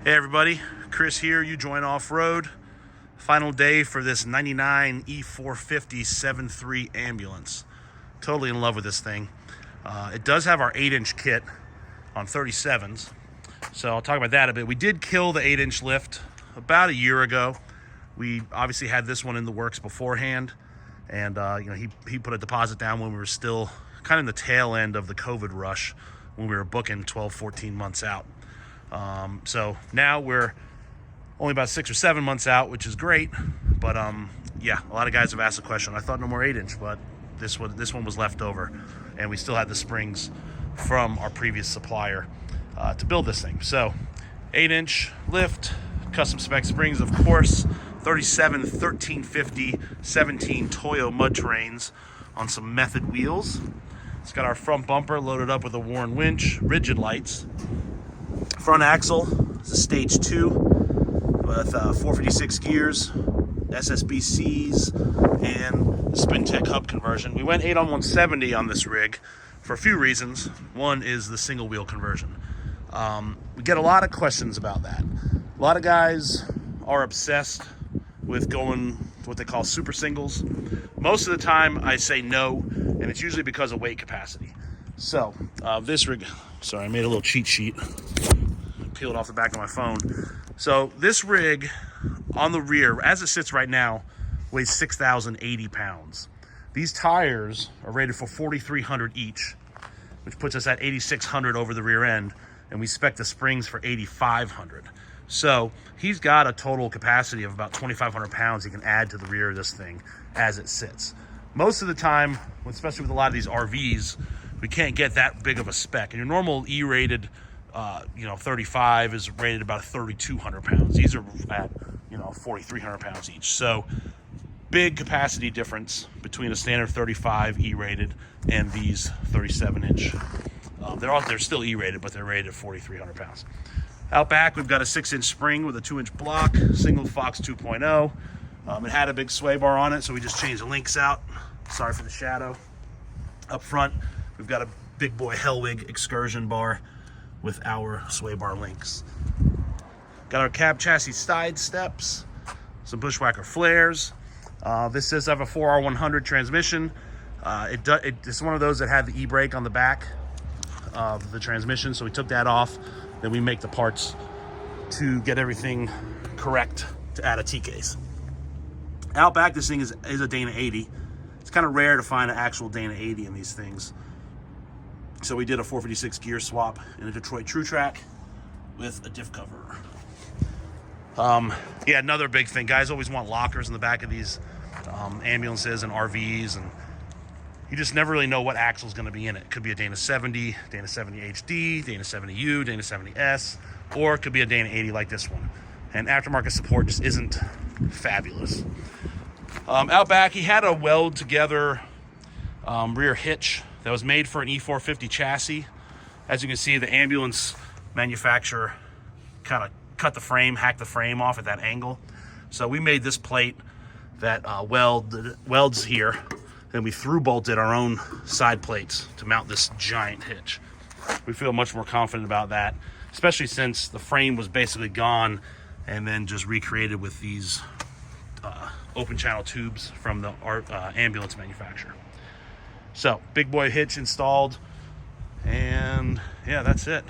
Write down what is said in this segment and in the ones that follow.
Hey everybody, Chris here, You Join Off-Road. Final day for this 99 E450 7.3 ambulance. Totally in love with this thing. It does have our 8-inch kit on 37s, so I'll talk about that a bit. We did kill the 8-inch lift about a year ago. We obviously had this one in the works beforehand, and he put a deposit down when we were still kind of in the tail end of the COVID rush, when we were booking 12, 14 months out. So now we're only about 6 or 7 months out, which is great. But yeah, a lot of guys have asked the question. I thought no more 8-inch, but this one was left over, and we still had the springs from our previous supplier to build this thing. So 8-inch lift, custom spec springs, of course, 37 1350 17 Toyo mud terrains on some Method wheels. It's got our front bumper loaded up with a Warren winch, rigid lights. Front axle is a stage 2 with 456 gears, SSBCs, and the Spin-Tech hub conversion. We went 8 on 170 on this rig for a few reasons. One is the single wheel conversion. We get a lot of questions about that. A lot of guys are obsessed with going what they call super singles. Most of the time I say no, and it's usually because of weight capacity. So this rig, sorry, I made a little cheat sheet, peeled off the back of my phone. So this rig on the rear, as it sits right now, weighs 6,080 pounds. These tires are rated for 4,300 each, which puts us at 8,600 over the rear end, and we spec the springs for 8,500. So he's got a total capacity of about 2,500 pounds he can add to the rear of this thing as it sits. Most of the time, especially with a lot of these RVs, we can't get that big of a spec. And your normal E-rated 35 is rated about 3,200 pounds. These are at 4,300 pounds each. So big capacity difference between a standard 35 E-rated and these 37-inch. They're still E-rated, but they're rated at 4,300 pounds. Out back, we've got a 6-inch spring with a 2-inch block, single Fox 2.0. It had a big sway bar on it, so we just changed the links out. Sorry for the shadow. Up front, we've got a big boy Hellwig excursion bar with our sway bar links. Got our cab chassis side steps, some bushwhacker flares. This does have a 4R100 transmission. It's one of those that had the e-brake on the back of the transmission, so we took that off. Then we make the parts to get everything correct to add a T-case. Out back, this thing is a Dana 80. It's kind of rare to find an actual Dana 80 in these things. So we did a 456 gear swap in a Detroit True Track with a diff cover. Yeah, another big thing. Guys always want lockers in the back of these ambulances and RVs, and you just never really know what axle is going to be in it. It could be a Dana 70, Dana 70 HD, Dana 70U, Dana 70S, or it could be a Dana 80 like this one. And aftermarket support just isn't fabulous. Out back, he had a weld together rear hitch that was made for an E450 chassis. As you can see, the ambulance manufacturer kind of cut the frame, hacked the frame off at that angle. So we made this plate that welds here. Then we through bolted our own side plates to mount this giant hitch. We feel much more confident about that, especially since the frame was basically gone and then just recreated with these open channel tubes from the ambulance manufacturer. So big boy hitch installed, and yeah, that's it.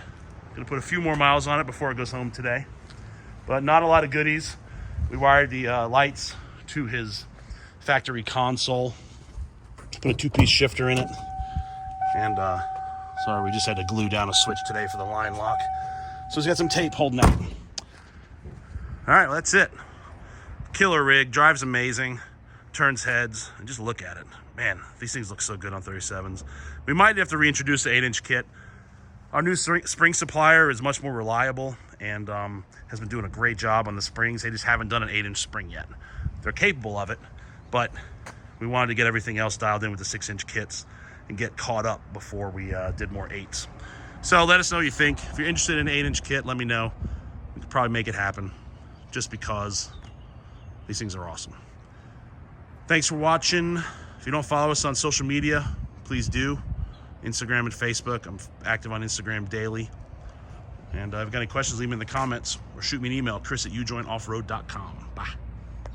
Gonna put a few more miles on it before it goes home today, but not a lot of goodies. We wired the lights to his factory console, put a 2-piece shifter in it, and sorry, we just had to glue down a switch today for the line lock, so he's got some tape holding out. All right, well, that's it. Killer rig, drives amazing, turns heads, and just look at it. Man, these things look so good on 37s. We might have to reintroduce the 8-inch kit. Our new spring supplier is much more reliable and has been doing a great job on the springs. They just haven't done an 8-inch spring yet. They're capable of it, but we wanted to get everything else dialed in with the 6-inch kits and get caught up before we did more 8s. So let us know what you think. If you're interested in an 8-inch kit, let me know. We could probably make it happen, just because these things are awesome. Thanks for watching. If you don't follow us on social media, please do. Instagram and Facebook. I'm active on Instagram daily. And if you've got any questions, leave them in the comments or shoot me an email, chris@ujointoffroad.com. Bye.